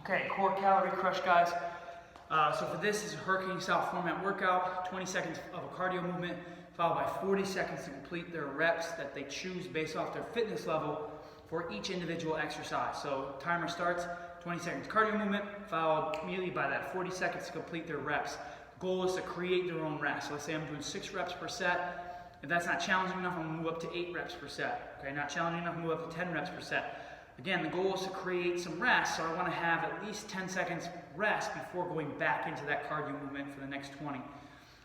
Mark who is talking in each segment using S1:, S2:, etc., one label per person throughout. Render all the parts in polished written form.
S1: Okay, core calorie crush, guys. So for this is a hurricane style format workout, 20 seconds of a cardio movement, followed by 40 seconds to complete their reps that they choose based off their fitness level for each individual exercise. So timer starts, 20 seconds cardio movement, followed immediately by that 40 seconds to complete their reps. Goal is to create their own rest. So let's say I'm doing 6 reps per set. If that's not challenging enough, I'm gonna move up to 8 reps per set. Okay, not challenging enough, move up to 10 reps per set. Again, the goal is to create some rest, so I want to have at least 10 seconds rest before going back into that cardio movement for the next 20.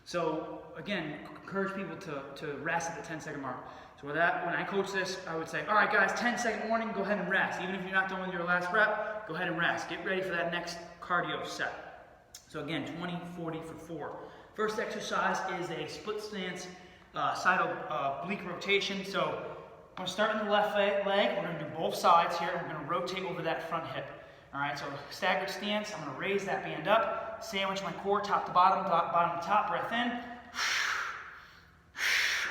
S1: So again, encourage people to rest at the 10-second mark. So with that, when I coach this, I would say, all right guys, 10-second warning, go ahead and rest. Even if you're not done with your last rep, go ahead and rest. Get ready for that next cardio set. So again, 20, 40 for 4. First exercise is a split stance side oblique rotation. So I'm going to start in the left leg. We're going to do both sides here. We're going to rotate over that front hip. All right, so staggered stance. I'm going to raise that band up, sandwich my core top to bottom, bottom to top, breath in.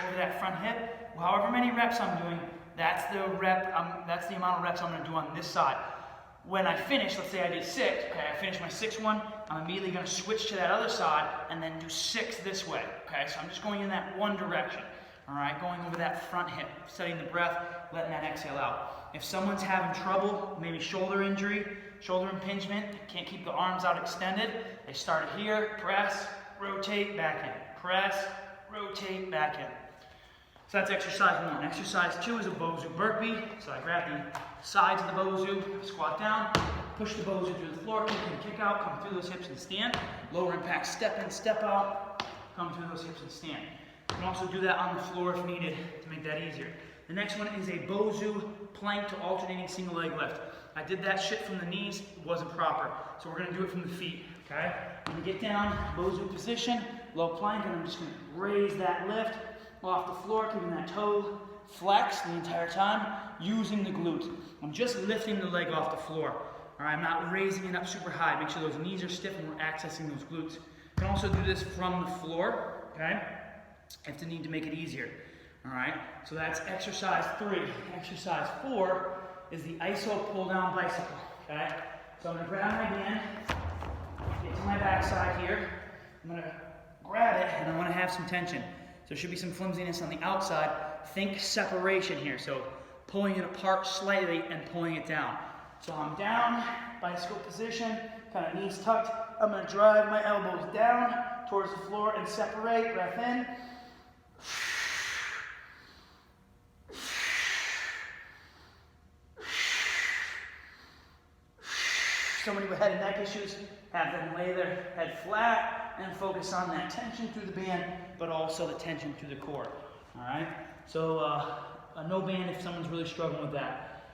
S1: Over that front hip. However many reps I'm doing, that's the amount of reps I'm going to do on this side. When I finish, let's say I did 6, okay, I finished my 6th one, I'm immediately going to switch to that other side and then do 6 this way. Okay, so I'm just going in that one direction. All right, going over that front hip, setting the breath, letting that exhale out. If someone's having trouble, maybe shoulder injury, shoulder impingement, can't keep the arms out extended, they start here, press, rotate, back in. Press, rotate, back in. So that's exercise 1. Exercise 2 is a Bozu burpee. So I grab the sides of the Bozu, squat down, push the Bozu through the floor, kick in, kick out, come through those hips and stand. Lower impact, step in, step out, come through those hips and stand. You can also do that on the floor if needed to make that easier. The next one is a Bozu plank to alternating single leg lift. I did that shit from the knees, it wasn't proper. So we're gonna do it from the feet, okay? I'm gonna get down, Bozu position, low plank, and I'm just gonna raise that lift off the floor, keeping that toe flexed the entire time, using the glutes. I'm just lifting the leg off the floor. All right, I'm not raising it up super high. Make sure those knees are stiff and we're accessing those glutes. You can also do this from the floor, okay? If the need to make it easier. All right, so that's exercise 3. Exercise 4 is the iso pull down bicycle, okay? So I'm gonna grab my band, get to my backside here. I'm gonna grab it and I wanna have some tension. So there should be some flimsiness on the outside. Think separation here. So pulling it apart slightly and pulling it down. So I'm down, bicycle position, kind of knees tucked. I'm gonna drive my elbows down towards the floor and separate, breath in. Somebody with head and neck issues, have them lay their head flat and focus on that tension through the band, but also the tension through the core. All right? So a no band if someone's really struggling with that.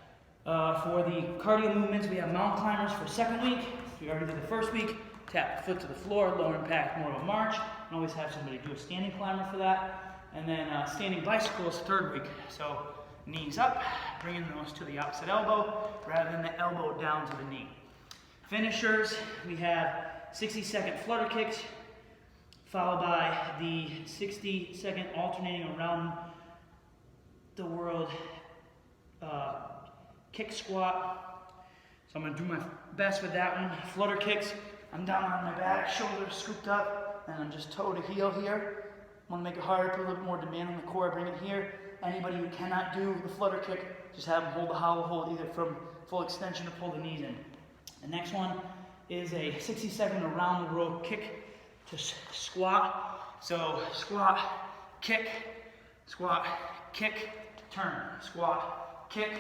S1: For the cardio movements, we have mountain climbers for 2nd week. We already did the 1st week. Tap the foot to the floor, lower impact, more of a march. And always have somebody do a standing climber for that. And then standing bicycle is 3rd week. So knees up, bringing those to the opposite elbow, rather than the elbow down to the knee. Finishers, we have 60-second flutter kicks, followed by the 60-second alternating around the world kick squat. So I'm going to do my best with that one. Flutter kicks, I'm down on my back, shoulders scooped up, and I'm just toe to heel here. I want to make it harder, put a little bit more demand on the core, bring it here. Anybody who cannot do the flutter kick, just have them hold the hollow hold either from full extension or pull the knees in. The next one is a 60-second around the world kick to squat. So squat, kick, turn, squat, kick,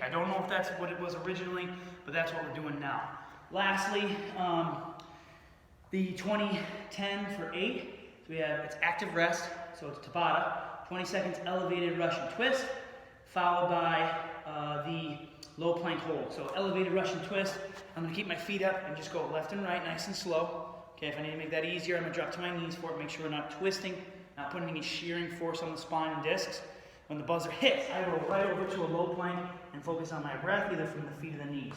S1: I don't know if that's what it was originally, but that's what we're doing now. Lastly, the 20-10 for 8. So we have, it's active rest, so it's Tabata. 20 seconds elevated Russian twist, followed by the low plank hold. So elevated Russian twist, I'm gonna keep my feet up and just go left and right, nice and slow. Okay, if I need to make that easier, I'm gonna drop to my knees for it, make sure we're not twisting, not putting any shearing force on the spine and discs. When the buzzer hits, I go right over to a low plank and focus on my breath, either from the feet or the knees.